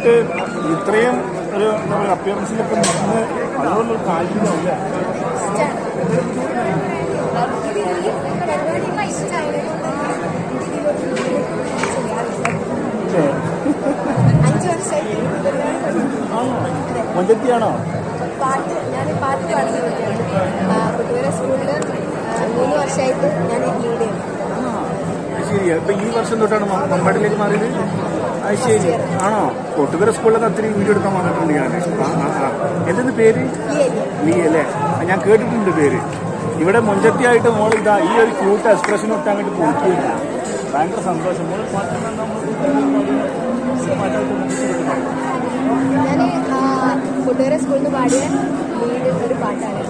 വന്നിട്ട് ഇത്രയും ഒരു എന്താ പറയുക അപ്പിയറൻസിലൊക്കെ നിന്ന് അതുകൊണ്ടൊരു താല്പര്യമില്ല. മൊഞ്ചത്തിയാണോ? ഞാൻ പാട്ട് പാടുന്ന കുട്ടികളുടെ സ്കൂളിൽ 3 വർഷമായിട്ട് ഞാൻ ലീഡ് ചെയ്യുന്നു. ശരി. ഇപ്പൊ ഈ വർഷം തൊട്ടാണ് മമ്പാടിലേക്ക് മാറിയത്? അത് ശരി. ആണോ? കൊട്ടുകര സ്കൂളിലൊക്കെ ഒത്തിരി വീഡിയോ എടുക്കാൻ വന്നിട്ടുണ്ട് ഞാൻ. എന്തെന്ന് പേര്? നീ അല്ലേ? ഞാൻ കേട്ടിട്ടുണ്ട് പേര്. ഇവിടെ മൊഞ്ചത്തിയായിട്ട് മോൾ ഇതാ ഈ ഒരു ക്യൂട്ട് എക്സ്പ്രഷൻ ഇട്ട് അങ്ങോട്ട് പോയിട്ടില്ല. ഭയങ്കര സന്തോഷം. മോൾ ഞാൻ കുട്ടികളുടെ സ്കൂളിൽ നിന്ന് പാടിയ ലീഡ് ഒരു പാട്ടാണ്.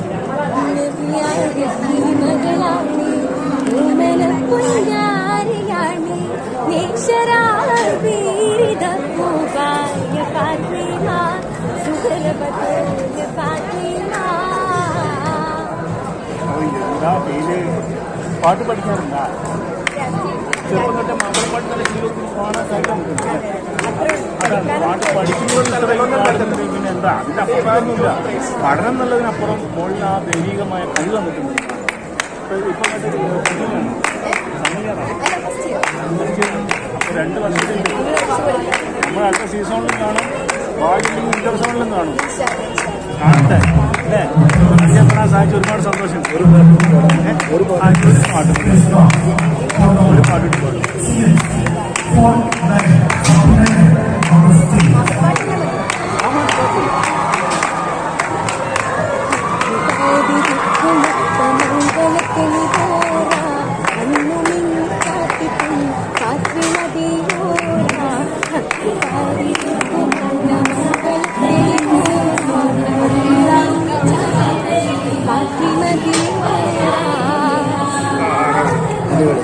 പാട്ട് പഠിക്കാറുണ്ടാ? ചെറുപ്പം തൊട്ട് മാപ്പിളപ്പാട്ട് നല്ല ജീവിതത്തിൽ കാണാൻ അതാണ് പാട്ട് പഠിക്കുമ്പോൾ പിന്നെ എന്താ അതിന്റെ അപ്പുറമൊന്നുമില്ല. പഠനം എന്നുള്ളതിനപ്പുറം മുകളിൽ ആ ദൈവികമായ കഴിവ് വന്നിട്ടുണ്ട്. ഇപ്പം 2 വർഷത്തിൽ നമ്മൾ അടുത്ത സീസണിലും കാണും, ഭാഗ്യത്തിലും ഇന്റർസോണിലും കാണും. കാണട്ടെ അല്ലേ? അറിയപ്പെടാൻ സാധിച്ച ഒരുപാട് സന്തോഷം. ഒരു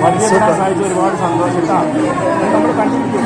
പാട്ട് സഹായിച്ച ഒരുപാട് സന്തോഷം. നമ്മൾ കണ്ടിരിക്കും.